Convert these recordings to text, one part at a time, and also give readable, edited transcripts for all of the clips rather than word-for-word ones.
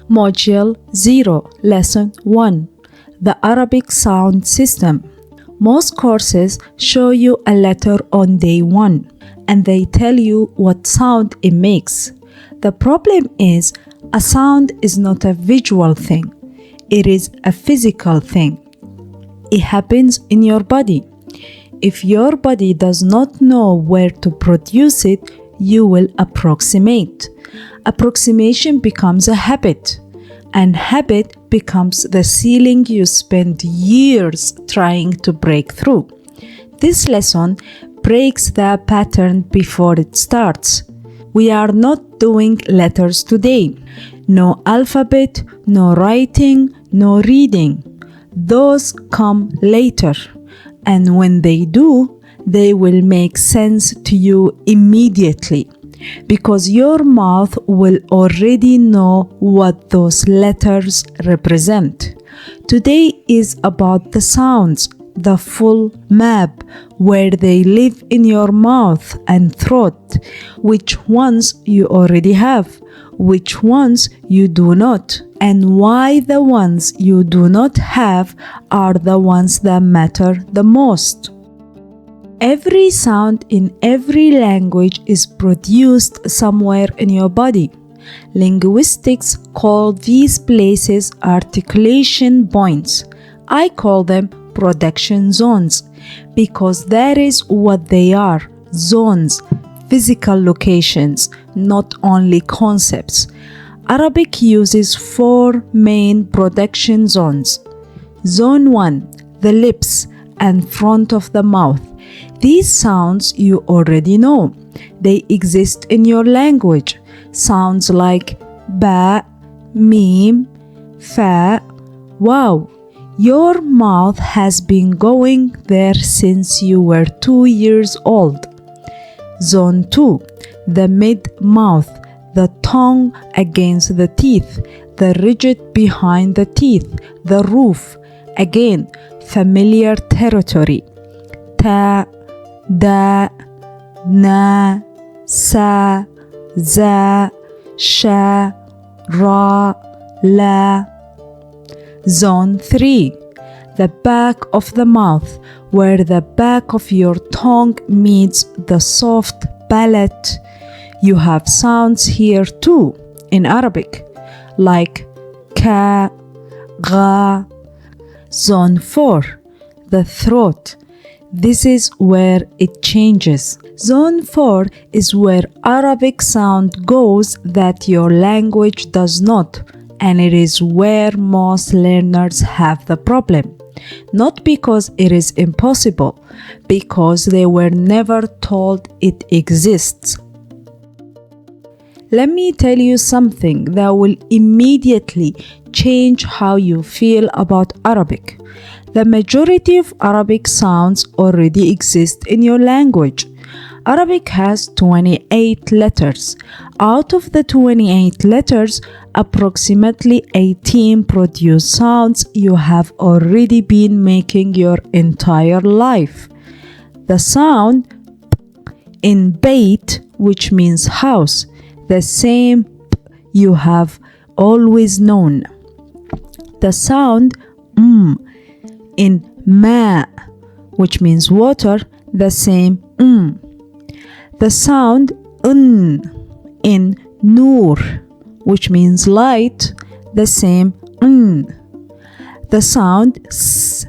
Module 0, Lesson 1, the Arabic Sound System. Most courses show you a letter on day 1 and they tell you what sound it makes. The problem is, a sound is not a visual thing. It is a physical thing. It happens in your body. If your body does not know where to produce it, you will approximate. Approximation becomes a habit, and habit becomes the ceiling you spend years trying to break through. This lesson breaks the pattern before it starts. We are not doing letters today. No alphabet, no writing, no reading. Those come later, and when they do, they will make sense to you immediately, because your mouth will already know what those letters represent. Today is about the sounds, the full map, where they live in your mouth and throat, which ones you already have, which ones you do not, and why the ones you do not have are the ones that matter the most. Every sound in every language is produced somewhere in your body. Linguistics call these places articulation points. I call them production zones because that is what they are, zones, physical locations, not only concepts. Arabic uses 4 main production zones. Zone 1, the lips and front of the mouth. These sounds you already know. They exist in your language. Sounds like ba, mim, fa, wow. Your mouth has been going there since you were 2 years old. Zone 2, the mid-mouth, the tongue against the teeth, the rigid behind the teeth, the roof. Again, familiar territory. Ta, da, na, sa, za, sha, ra, la. Zone 3, the back of the mouth, where the back of your tongue meets the soft palate. You have sounds here too in Arabic, like ka, ga. Zone 4, the throat. This is where it changes. Zone 4 is where Arabic sound goes that your language does not, and it is where most learners have the problem. Not because it is impossible, because they were never told it exists. Let me tell you something that will immediately change how you feel about Arabic. The majority of Arabic sounds already exist in your language. Arabic has 28 letters. Out of the 28 letters, approximately 18 produce sounds you have already been making your entire life. The sound in Beit, which means house, the same you have always known. The sound in ma, which means water, the same The sound in nur, which means light, the same The sound s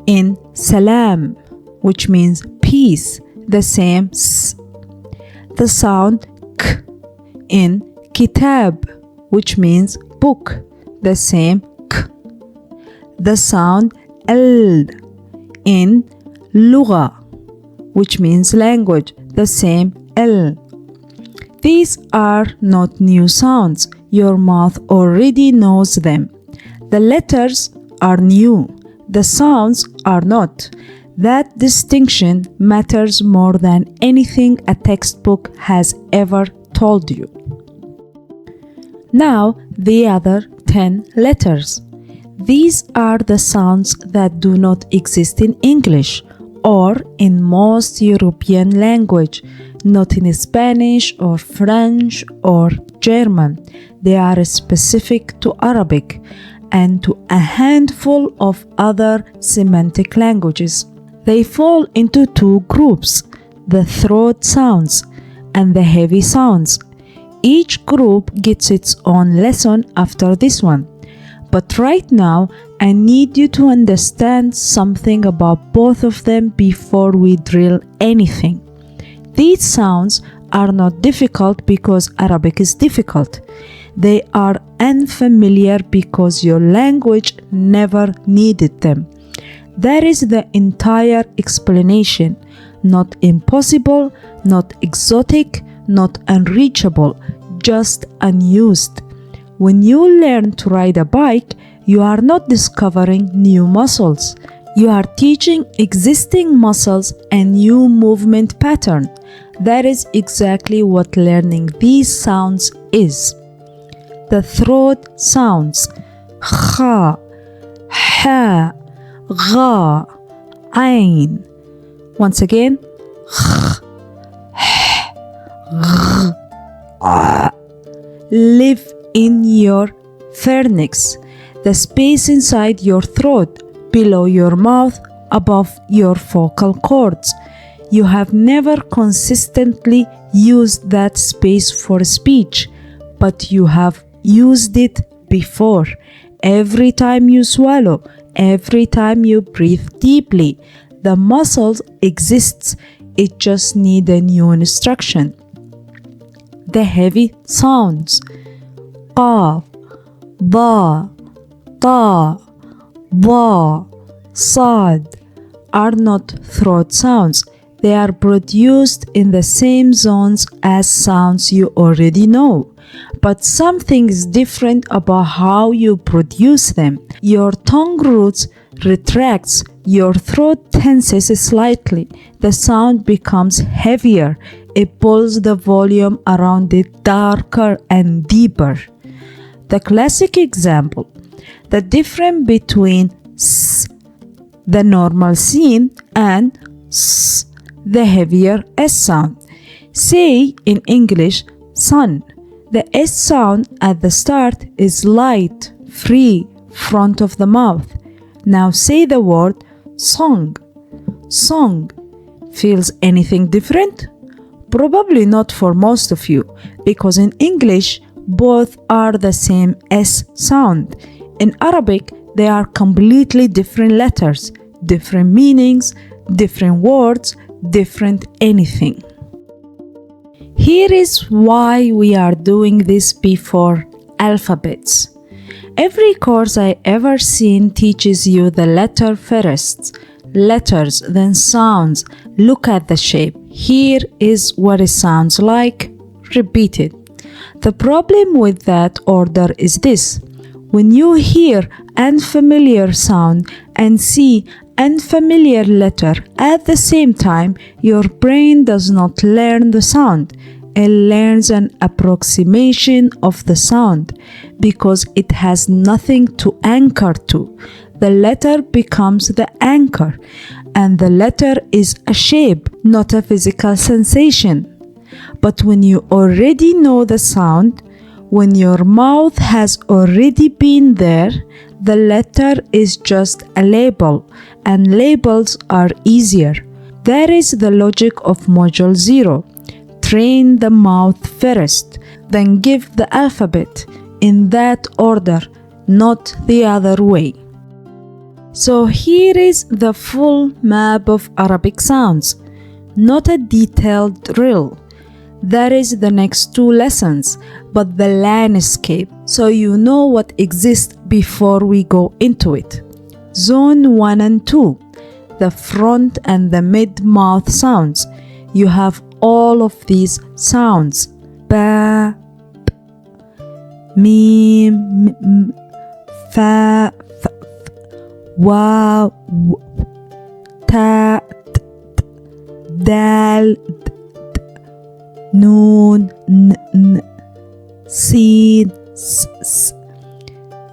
in salam, which means peace, the same s. The sound k in kitab, which means book, the same k. The sound l in Lugha, which means language, the same l. These are not new sounds. Your mouth already knows them. The letters are new. The sounds are not. That distinction matters more than anything a textbook has ever told you. Now, the other 10 letters. These are the sounds that do not exist in English or in most European language. not in Spanish or French or German. They are specific to Arabic and to a handful of other Semitic languages. They fall into two groups, the throat sounds and the heavy sounds. Each group gets its own lesson after this one. But right now, I need you to understand something about both of them before we drill anything. These sounds are not difficult because Arabic is difficult. They are unfamiliar because your language never needed them. That is the entire explanation. Not impossible, not exotic, not unreachable, just unused. When you learn to ride a bike, you are not discovering new muscles. You are teaching existing muscles a new movement pattern. That is exactly what learning these sounds is. The throat sounds kha, ha, gha, ain. Once again, live in your pharynx, the space inside your throat, below your mouth, above your vocal cords. You have never consistently used that space for speech, but you have used it before. Every time you swallow, every time you breathe deeply, the muscle exists. It just needs a new instruction. The heavy sounds qaf, ba, ta, ba, sad are not throat sounds. They are produced in the same zones as sounds you already know. But something is different about how you produce them. Your tongue roots retracts, your throat tenses slightly, the sound becomes heavier, it pulls the volume around it darker and deeper. The classic example, the difference between s, the normal scene, and s, the heavier S sound. Say in English, sun. The S sound at the start is light, free, front of the mouth. Now say the word song. Song. Feels anything different? Probably not for most of you, because in English, both are the same S sound. In Arabic, they are completely different letters, different meanings, different words, different anything. Here is why we are doing this before alphabets. Every course I ever seen teaches you the letter first, letters, then sounds. Look at the shape. Here is what it sounds like. Repeat it. The problem with that order is this. When you hear unfamiliar sound and see unfamiliar letter at the same time, your brain does not learn the sound. It learns an approximation of the sound because it has nothing to anchor to. The letter becomes the anchor, and the letter is a shape, not a physical sensation. But when you already know the sound, when your mouth has already been there, the letter is just a label, and labels are easier. That is the logic of Module 0. Train the mouth first, then give the alphabet in that order, not the other way. So here is the full map of Arabic sounds, not a detailed drill. That is the next 2 lessons, but the landscape, so you know what exists before we go into it. Zone 1 and 2, the front and the mid-mouth sounds. You have all of these sounds. Ba, b, mim, m, fa, f, wa, w, ta, t, t, dal, d, noon, n, n, sin, s, s,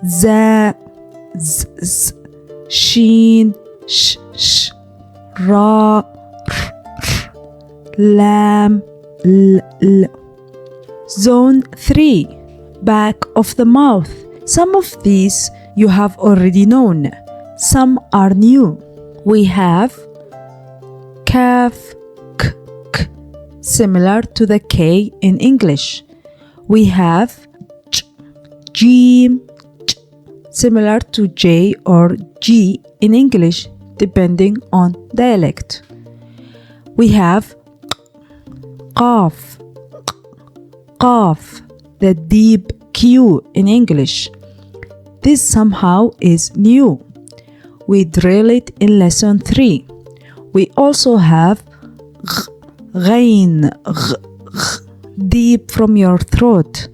za, z, z, shin, sh, sh, ra, r, r, lam, l. Zone 3, back of the mouth. Some of these you have already known. Some are new. We have kaf, k, k, similar to the K in English. We have j, jim, j, similar to J or G in English, depending on dialect. We have qaf, qaf, the deep Q in English. This somehow is new. We drill it in lesson 3. We also have ghain, deep from your throat.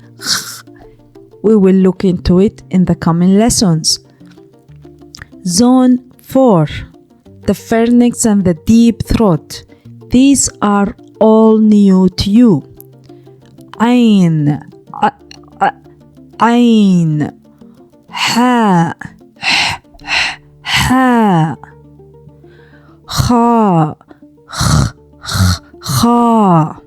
We will look into it in the coming lessons. Zone 4, the pharynx and the deep throat. These are all new to you. Ain, ain, ha, ha, kha, kha.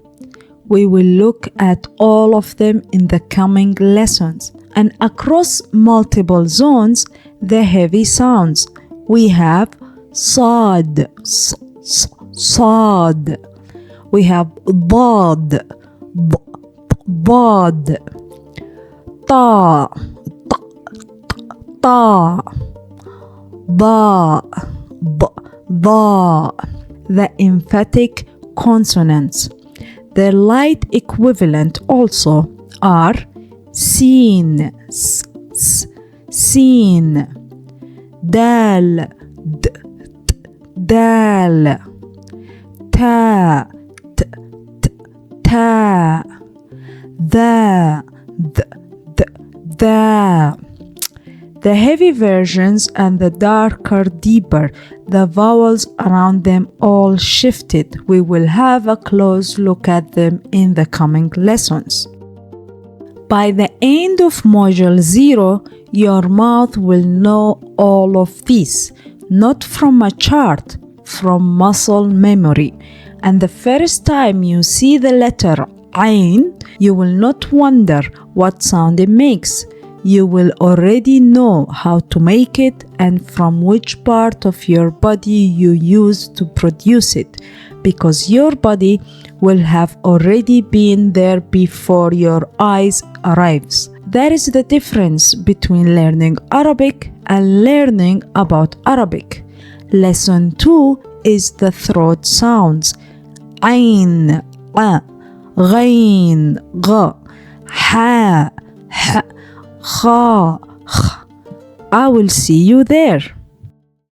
We will look at all of them in the coming lessons. And across multiple zones, the heavy sounds. We have sad, sad. We have dad, dad. Ta, ta, ba, ba. The emphatic consonants. Their light equivalent also are sin, sin, dal, d, dal, ta, t, ta, the, the. The heavy versions and the darker, deeper, the vowels around them all shifted. We will have a close look at them in the coming lessons. By the end of Module 0, your mouth will know all of these, not from a chart, from muscle memory. And the first time you see the letter Ain, you will not wonder what sound it makes. You will already know how to make it and from which part of your body you use to produce it, because your body will have already been there before your eyes arrives. That is the difference between learning Arabic and learning about Arabic. Lesson 2 is the throat sounds. Ain, a, ghain, ga, ha, ha, kha, kh. I will see you there.